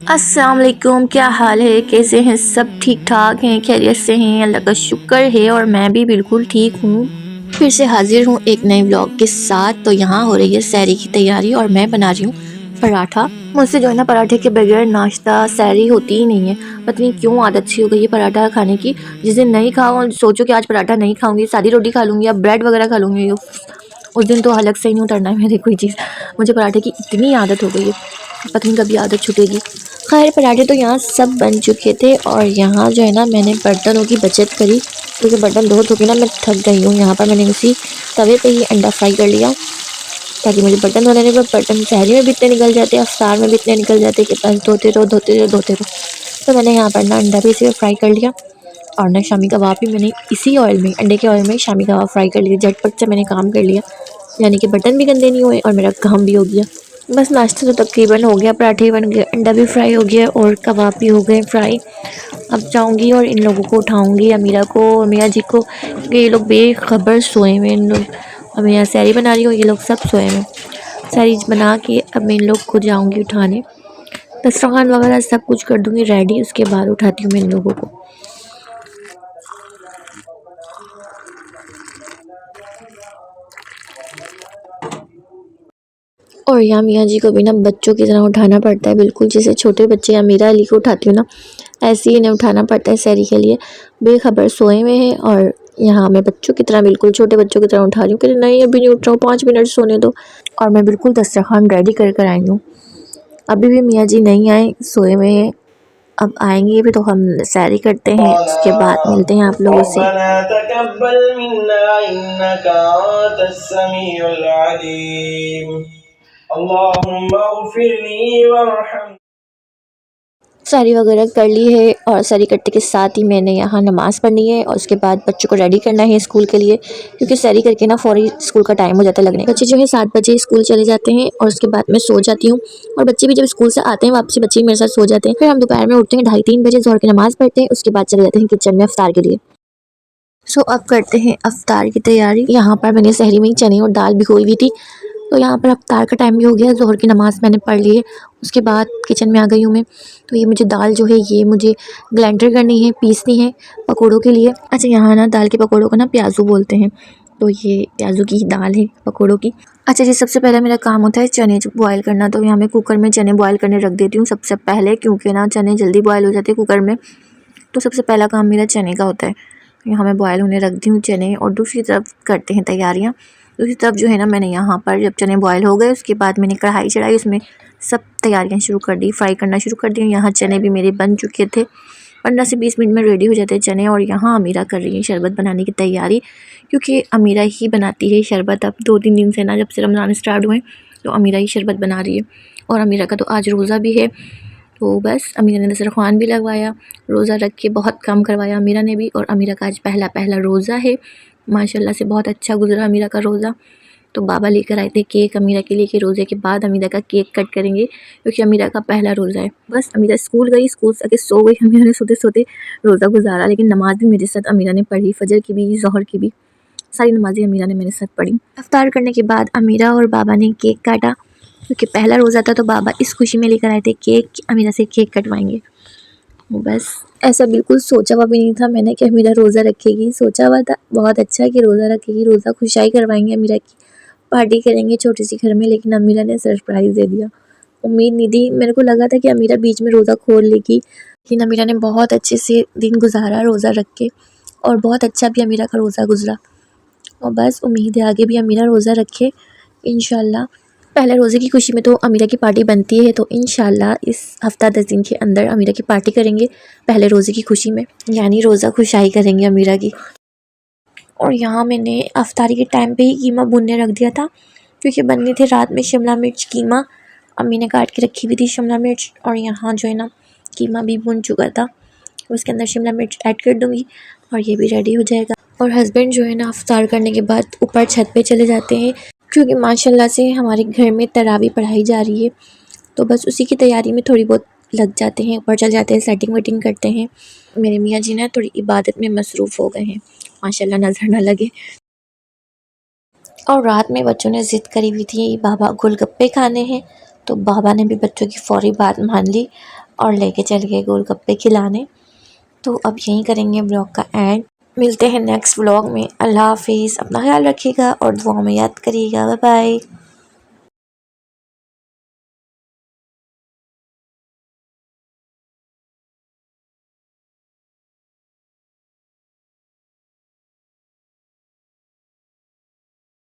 अस्सलाम वालेकुम, क्या हाल है? कैसे हैं सब? ठीक ठाक हैं, खैरियत से हैं? अल्लाह का शुक्र है और मैं भी बिल्कुल ठीक हूँ। फिर से हाजिर हूँ एक नए ब्लॉग के साथ। तो यहाँ हो रही है सहरी की तैयारी और मैं बना रही हूँ पराठा। मुझसे जो है ना पराठे के बगैर नाश्ता सहरी होती ही नहीं है। पता नहीं क्यों आदत सी हो गई है पराठा खाने की। जिस दिन नहीं खाओ, सोचो कि आज पराठा नहीं खाऊंगी, सादी रोटी खा लूँगी या ब्रेड वगैरह खा लूँगी, उस दिन तो हलक से ही नहीं उतरना है मेरी कोई चीज़। मुझे पराठे की इतनी आदत हो गई है, पता नहीं कभी आदत छूटेगी। खैर पराठे तो यहाँ सब बन चुके थे और यहाँ जो है ना मैंने बर्तनों की बचत करी, क्योंकि बर्तन धो के ना मैं थक गई हूँ। यहाँ पर मैंने उसी तवे पे ही अंडा फ्राई कर लिया, ताकि मुझे बर्तन धोने नहीं पड़े। बर्तन सहरी में भी इतने निकल जाते हैं, अफ्तार में भी इतने निकल जाते हैं कि बस धोते रहो। तो मैंने यहाँ पर ना अंडा भी इसी में फ्राई कर लिया और ना शामी कबाब भी मैंने इसी ऑयल में, अंडे के ऑयल में शामी कबाब फ्राई कर लिए। झटपट से मैंने काम कर लिया, यानी कि बर्तन भी गंदे नहीं हुए और मेरा काम भी हो गया। बस नाश्ता तो तकरीबन हो गया, पराठे बन गए, अंडा भी फ्राई हो गया और कबाब भी हो गए फ्राई। अब जाऊंगी और इन लोगों को उठाऊंगी, अमीरा को, अमीरा जी को, क्योंकि ये लोग बेखबर सोए हुए इन लोग। अब मैं यहाँ सैरी बना रही हूँ, ये लोग सब सोए हुए। सैरी बना के अब मैं इन लोग को जाऊंगी उठाने, दस्तरखान वगैरह सब कुछ कर दूंगी रेडी, उसके बाद उठाती हूँ मैं इन लोगों को। और यहाँ मियाँ जी को भी ना बच्चों की तरह उठाना पड़ता है, बिल्कुल जैसे छोटे बच्चे या मीरा अली को उठाती हूँ ना, ऐसे ही इन्हें उठाना पड़ता है सैरी के लिए। बेखबर सोए हुए हैं और यहाँ मैं बच्चों की तरह, बिल्कुल छोटे बच्चों की तरह उठा रही हूँ कि नहीं अभी नहीं उठ रहा हूँ, 5 मिनट सोने दो। और मैं बिल्कुल दस्तरखान रेडी कर आई हूँ। अभी भी मियाँ जी नहीं आए, सोए हुए हैं। अब आएंगे भी तो हम सैरी करते हैं, उसके बाद मिलते हैं आप लोगों से। सैरी वगैरह कर ली है और सैरी करते के साथ ही मैंने यहाँ नमाज़ पढ़नी है और उसके बाद बच्चों को रेडी करना है स्कूल के लिए, क्योंकि सैरी करके ना फ़ौरी स्कूल का टाइम हो जाता है लगने। बच्चे जो है 7 बजे स्कूल चले जाते हैं और उसके बाद मैं सो जाती हूँ। और बच्चे भी जब स्कूल से आते हैं वापसी, बच्चे मेरे साथ सो जाते हैं। फिर हम दोपहर में उठते हैं 2:30-3 बजे, ज़ोहर की नमाज़ पढ़ते हैं, उसके बाद चले जाते हैं किचन में अफ्तार के लिए। अब करते हैं अफ्तार की तैयारी। यहाँ पर मैंने सहरी में ही चने और दाल भिगोई हुई थी, तो यहाँ पर अफ्तार का टाइम भी हो गया। ज़ोहर की नमाज़ मैंने पढ़ ली है, उसके बाद किचन में आ गई हूँ मैं। तो ये मुझे दाल जो है ये मुझे ग्राइंडर करनी है, पीसनी है पकौड़ों के लिए। अच्छा यहाँ ना दाल के पकौड़ों को ना प्याज़ू बोलते हैं, तो ये प्याज़ू की दाल है पकौड़ों की। अच्छा जी, सबसे पहले मेरा काम होता है चने बॉयल करना। तो यहाँ मैं कुकर में चने बॉयल करने रख देती हूँ सबसे पहले, क्योंकि ना चने जल्दी बॉयल हो जाते हैं कुकर में। तो सबसे पहला काम मेरा चने का होता है। यहाँ मैं बॉयल होने रख दी हूँ चने, और दूसरी तरफ करते हैं तैयारियाँ। दूसरी तरफ जो है ना मैंने यहाँ पर जब चने बॉयल हो गए उसके बाद मैंने कढ़ाई चढ़ाई, उसमें सब तैयारियाँ शुरू कर दी, फ्राई करना शुरू कर दी। यहाँ चने भी मेरे बन चुके थे, 15 से 20 मिनट में रेडी हो जाते हैं चने। और यहाँ अमीरा कर रही है शरबत बनाने की तैयारी, क्योंकि अमीरा ही बनाती है शरबत। अब 2-3 दिन से ना, जब से रमज़ान स्टार्ट हुए तो अमीरा ही शरबत बना रही है। और अमीरा का तो आज रोज़ा भी है, तो बस अमीरा ने दस्तरख़्वान भी लगवाया, रोज़ा रख के बहुत काम करवाया अमीरा ने भी। और अमीरा का आज पहला रोज़ा है, माशाल्लाह से बहुत अच्छा गुजरा अमीरा का रोज़ा। तो बाबा लेकर आए थे केक अमीरा के लिए कि रोज़े के बाद अमीरा का केक कट करेंगे, क्योंकि अमीरा का पहला रोज़ा है। बस अमीरा स्कूल गई, स्कूल से आके सो गई। अमीरा ने सोते सोते रोज़ा गुजारा, लेकिन नमाज़ भी मेरे साथ अमीरा ने पढ़ी, फ़जर की भी, ज़ोहर की भी, सारी नमाज़ें अमीरा ने मेरे साथ पढ़ी। इफ्तार करने के बाद अमीरा और बाबा ने केक काटा, क्योंकि पहला रोज़ा था। तो बाबा इस खुशी में लेकर आए थे केक, अमीरा से केक कटवाएंगे। बस ऐसा बिल्कुल सोचा हुआ भी नहीं था मैंने कि अमीरा रोज़ा रखेगी। सोचा हुआ था बहुत अच्छा कि रोज़ा रखेगी, रोज़ा खुशाई करवाएंगे अमीरा की, पार्टी करेंगे छोटी सी घर में। लेकिन अमीरा ने सरप्राइज़ दे दिया, उम्मीद नहीं थी। मेरे को लगा था कि अमीरा बीच में रोज़ा खोल लेगी, लेकिन अमीरा ने बहुत अच्छे से दिन गुजारा रोज़ा रख के, और बहुत अच्छा भी अमीरा का रोज़ा गुजरा। और बस उम्मीद है आगे भी अमीरा रोज़ा रखे इंशाल्लाह। पहले रोज़े की खुशी में तो अमीरा की पार्टी बनती है, तो इंशाल्लाह इस हफ़्ता 10 दिन के अंदर अमीरा की पार्टी करेंगे पहले रोज़े की खुशी में, यानी रोज़ा खुशाई करेंगे अमीरा की। और यहाँ मैंने अफ्तारी के टाइम पे ही कीमा भुनने रख दिया था, क्योंकि बननी थे रात में शिमला मिर्च कीमा। अम्मी ने काट के रखी हुई थी शिमला मिर्च, और यहाँ जो है ना कीमा भी भुन चुका था, उसके अंदर शिमला मिर्च ऐड कर दूँगी और ये भी रेडी हो जाएगा। और हस्बैंड जो है ना अफ्तार करने के बाद ऊपर छत पे चले जाते हैं, क्योंकि माशाल्लाह से हमारे घर में तरावी पढ़ाई जा रही है। तो बस उसी की तैयारी में थोड़ी बहुत लग जाते हैं, ऊपर चल जाते हैं, सेटिंग वेटिंग करते हैं। मेरे मियाँ जी ना थोड़ी इबादत में मसरूफ़ हो गए हैं, माशाल्लाह नज़र ना लगे। और रात में बच्चों ने ज़िद करी हुई थी बाबा गोलगप्पे खाने हैं, तो बाबा ने भी बच्चों की फ़ौरी बात मान ली और लेके चल गए गोलगप्पे खिलाने। तो अब यहीं करेंगे ब्लॉग का एंड। मिलते हैं नेक्स्ट व्लॉग में। अल्लाह हाफिज़। अपना ख्याल रखिएगा और दुआ में याद करिएगा। Bye bye.